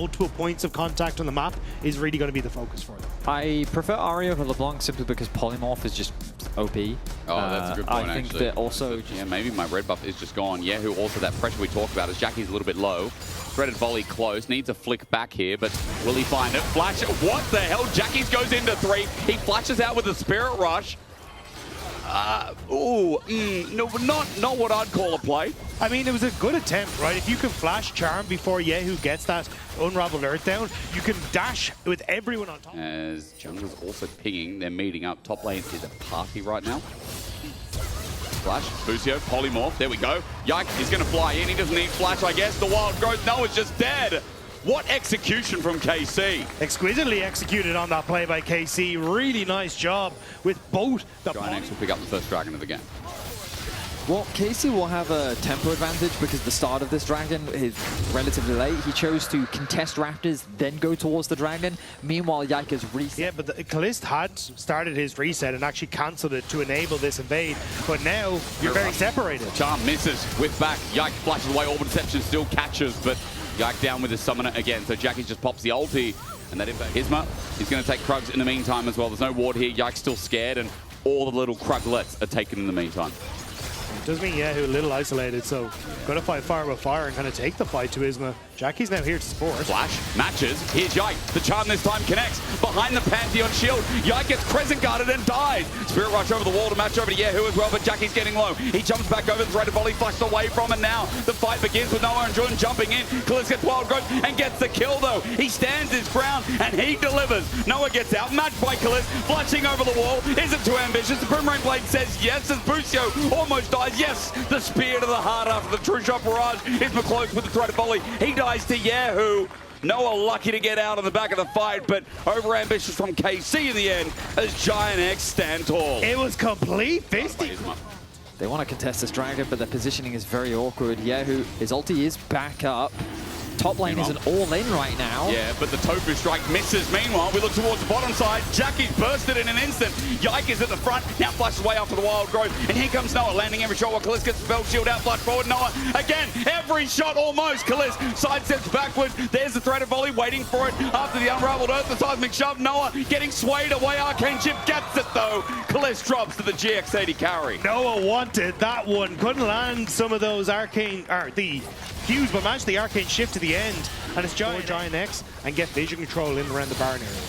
multiple points of contact on the map is really going to be the focus for them. I prefer Ahri over LeBlanc simply because Polymorph is just OP. Oh, that's a good point, I think actually. that also... Yeah, maybe my red buff is just gone. Yahoo, also that pressure we talked about as Jackie's a little bit low. Threaded volley close, needs a flick back here, but will he find it? Flash, what the hell? Jackie's goes into 3. He flashes out with a Spirit Rush. No, not what I'd call a play. I mean, it was a good attempt, right? If you can flash Charm before Yahoo gets that Unraveled Earth down, you can dash with everyone on top. As jungle's also pinging, they're meeting up. Top lane is a party right now. Flash, Busio, Polymorph, there we go. Yike, he's going to fly in, he doesn't need flash, I guess. The wild growth, no, it's just dead. What execution from KC. Exquisitely executed on that play by KC. Really nice job with both the... GIANTX will pick up the first dragon of the game. Well, KC will have a tempo advantage because the start of this dragon is relatively late. He chose to contest Raptors, then go towards the dragon. Meanwhile, Yike has reset. Yeah, but Caliste had started his reset and actually cancelled it to enable this invade. But now you're very separated. Charm misses, whip back. Yike flashes away. Orbital Deception still catches, but Yike down with his summoner again. So Jackie just pops the ulti, and that impact. Isma, he's going to take Krugs in the meantime as well. There's no ward here. Yike's still scared, and all the little Kruglets are taken in the meantime. It does mean Yahoo a little isolated, so got to fight fire with fire and kind of take the fight to Isma. Jackie's now here to support. Flash, matches, here's Yike. The charm this time connects behind the Patheon shield. Yike gets crescent guarded and dies. Spirit Rush over the wall to match over to Yahoo as well, but Jackie's getting low. He jumps back over the threaded volley, flashed away from, and now the fight begins with Noah and Jordan jumping in. Caliste gets wild growth and gets the kill though. He stands his ground and he delivers. Noah gets out, matched by Caliste, flashing over the wall. Is it too ambitious? The Boomerang Blade says yes as Busio almost dies. Yes, the spear to the heart after the true shot barrage. Isma close with the threaded volley. He dies to Yahoo. Noah lucky to get out on the back of the fight, but over-ambitious from KC in the end as GIANTX stand tall. It was complete fisting. They want to contest this dragon, but their positioning is very awkward. Yahoo, his ulti is back up. Top lane is an all-in right now. Yeah, but the Tofu strike misses. Meanwhile, we look towards the bottom side. Jackie's bursted in an instant. Yike is at the front, now flashes away after the wild growth. And here comes Noah, landing every shot while Caliste gets the spell shield out, flash forward. Noah, again, every shot almost. Caliste side steps backwards. There's the threaded volley, waiting for it. After the unraveled earth, the seismic shove. Noah getting swayed away. Arcane chip gets it though. Caliste drops to the GX80 carry. Noah wanted that one. Couldn't land some of those arcane, the Qs, but managed the arcane shift to the end. And it's GIANTX and get vision control in around the Baron area.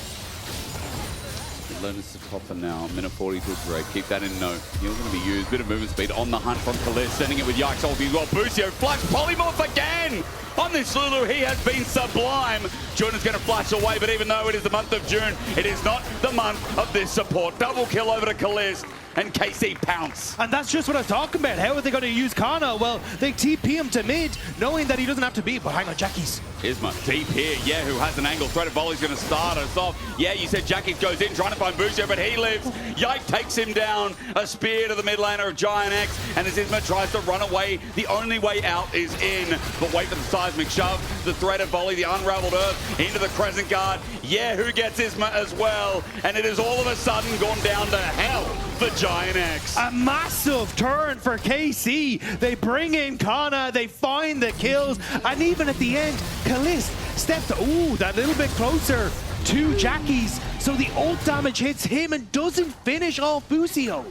Learners to top for now. Minute 40 to a break. Keep that in note. He's going to be used. Bit of movement speed on the hunt from Caliste. Sending it with Yike's ulti as well. Busio flash. Polymorph again! On this Lulu, he has been sublime. Jordan's going to flash away, but even though it is the month of June, it is not the month of this support. Double kill over to Caliste. And KC pounce. And that's just what I'm talking about. How are they going to use Canna? Well, they TP him to mid, knowing that he doesn't have to be, but hang on, Jackie's. Isma deep here. Yahoo has an angle. Threaded volley's going to start us off. Yeah, you said Jackie goes in, trying to find Busio, but he lives. Yike takes him down. A spear to the mid laner of GIANTX, and as Isma tries to run away, the only way out is in. But wait for the seismic shove. The threaded volley, the unraveled earth, into the crescent guard. Yahoo gets Isma as well, and it is all of a sudden gone down to hell for GIANTX. A massive turn for KC. They bring in Canna, they find the kills, and even at the end, Caliste stepped, that little bit closer to Jackie's, so the ult damage hits him and doesn't finish off Busio.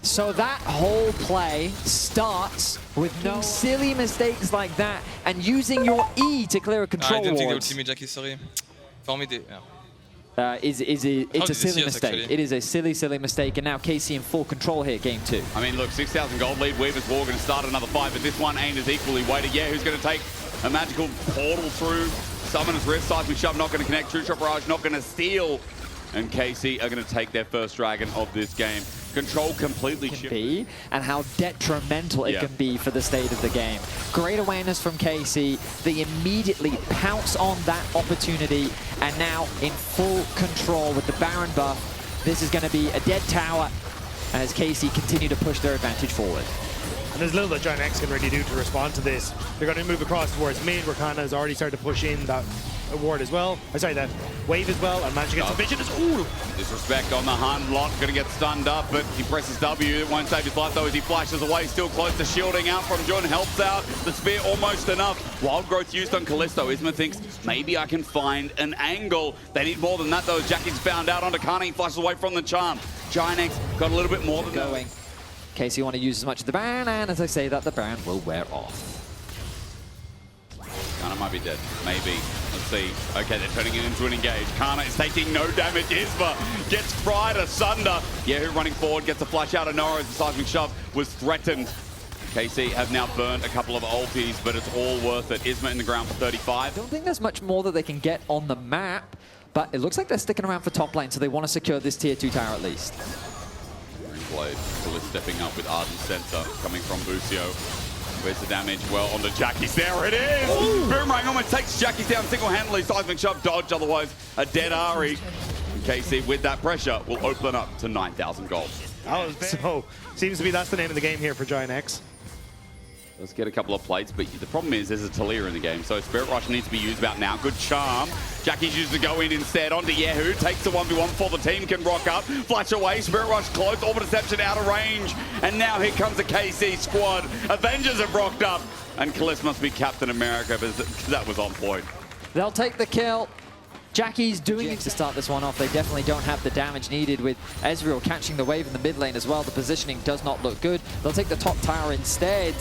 So that whole play starts with no silly mistakes like that and using your E to clear a control ward. I didn't think the ultimate Jackie, sorry. It's a silly mistake. It is a silly mistake, and now KC in full control here, game 2. I mean, look, 6,000 gold lead. Weaver's War going to start another fight, but this one ain't as equally weighted. Yeah, who's going to take a magical portal through? Summoner's Rift, Seismic Shove not going to connect. True Shot Barrage not going to steal. And KC are going to take their first dragon of this game. Control completely shifted. And how detrimental it can be for the state of the game. Great awareness from KC. They immediately pounce on that opportunity, and now in full control with the Baron buff. This is going to be a dead tower as KC continue to push their advantage forward. And there's little that GIANTX can really do to respond to this. They're going to move across towards mid, where Canna has already started to push in that ward as well. Sorry, that wave as well, and managed to get some vision. Ooh! Disrespect on the hunt. Lot going to get stunned up, but he presses W. It won't save his life though as he flashes away. Still close to shielding out from Jun. Helps out. The spear almost enough. Wild growth used on Callisto. Isma thinks maybe I can find an angle. They need more than that though. Jackie's found out onto Canna. He flashes away from the charm. GIANTX got a little bit more than going. KC want to use as much of the Baron, and as I say that, the Baron will wear off. Canna might be dead. Maybe. Let's see. Okay, they're turning it into an engage. Canna is taking no damage. Isma gets fried asunder. Yahoo running forward, gets a flash out of nowhere as the seismic shove was threatened. KC have now burned a couple of ultis, but it's all worth it. Isma in the ground for 35. I don't think there's much more that they can get on the map, but it looks like they're sticking around for top lane, so they want to secure this tier 2 tower at least. Blade. Caliste stepping up with Ardent Sensor coming from Busio. Where's the damage? Well, on the Jackie's. There it is! Ooh. Boomerang almost takes Jackie's down single-handedly. Seismic shove, dodge, otherwise a dead Ahri. KC with that pressure will open up to 9,000 gold. Oh, so seems to be that's the name of the game here for GIANTX. Let's get a couple of plates, but the problem is there's a Taliyah in the game, so Spirit Rush needs to be used about now. Good charm. Jackie's used to go in instead onto Yahoo. Takes the 1v1 before the team can rock up. Flash away. Spirit Rush close. Orbital Deception out of range. And now here comes the KC squad. Avengers have rocked up. And Caliste must be Captain America, but that was on point. They'll take the kill. Jackie's doing it to start this one off. They definitely don't have the damage needed with Ezreal catching the wave in the mid lane as well. The positioning does not look good. They'll take the top tower instead,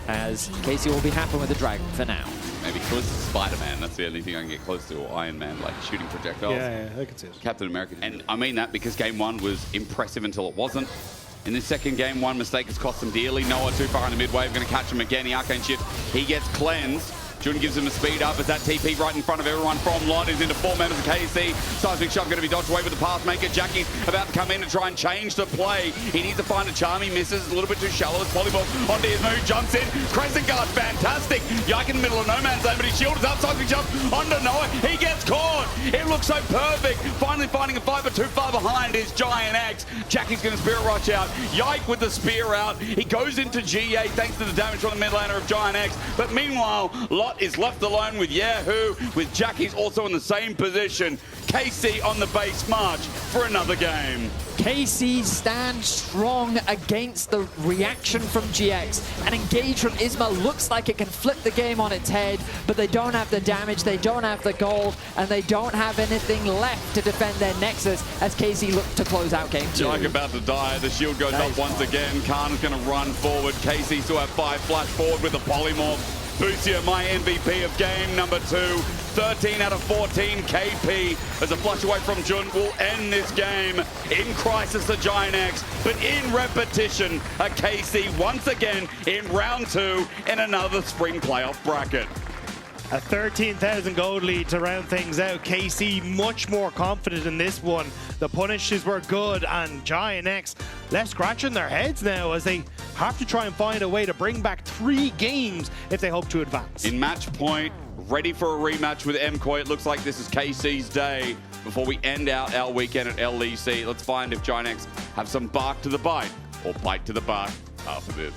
as KC will be happy with the dragon for now. Maybe close to Spider-Man. That's the only thing I can get close to, or Iron Man, like shooting projectiles. Yeah, I can see it. Captain America. And I mean that because game one was impressive until it wasn't. In this second game, one mistake has cost them dearly. Noah too far in the mid wave, going to catch him again. The Arcane Shift, he gets cleansed. Jun gives him a speed up as that TP right in front of everyone from Lot is into 4 members of KC. Seismic shove going to be dodged away with the Pathmaker. Jackie's about to come in and try and change the play. He needs to find a charm. He misses a little bit too shallow. It's volleyball onto Isma who jumps in. Crescent Guard, fantastic. Yike in the middle of no man's land, but his shield is up. Seismic shove onto Noah. He gets caught. It looks so perfect. Finally finding a fight, but too far behind is GIANTX. Jackie's going to Spirit Rush out. Yike with the spear out. He goes into GA thanks to the damage from the mid laner of GIANTX. But meanwhile, Lot is left alone with Yahoo, with Jackie's also in the same position. KC on the base march for another game. KC stands strong against the reaction from GX. An engage from Isma looks like it can flip the game on its head, but they don't have the damage, they don't have the gold, and they don't have anything left to defend their Nexus as KC look to close out game 2. Yike about to die. The shield goes up once again. Canna's going to run forward. KC still have 5. Flash forward with the polymorph. Busio, my MVP of game number 2. 13 out of 14 KP as a flush away from Jun will end this game. In crisis, the GIANTX, but in repetition, a KC once again in round 2 in another spring playoff bracket. A 13,000 gold lead to round things out. KC much more confident in this one. The punishes were good, and GIANTX left scratching their heads now as they have to try and find a way to bring back 3 games if they hope to advance. In match point, ready for a rematch with MCoy. It looks like this is KC's day before we end out our weekend at LEC. Let's find if GIANTX have some bark to the bite or bite to the bark after this.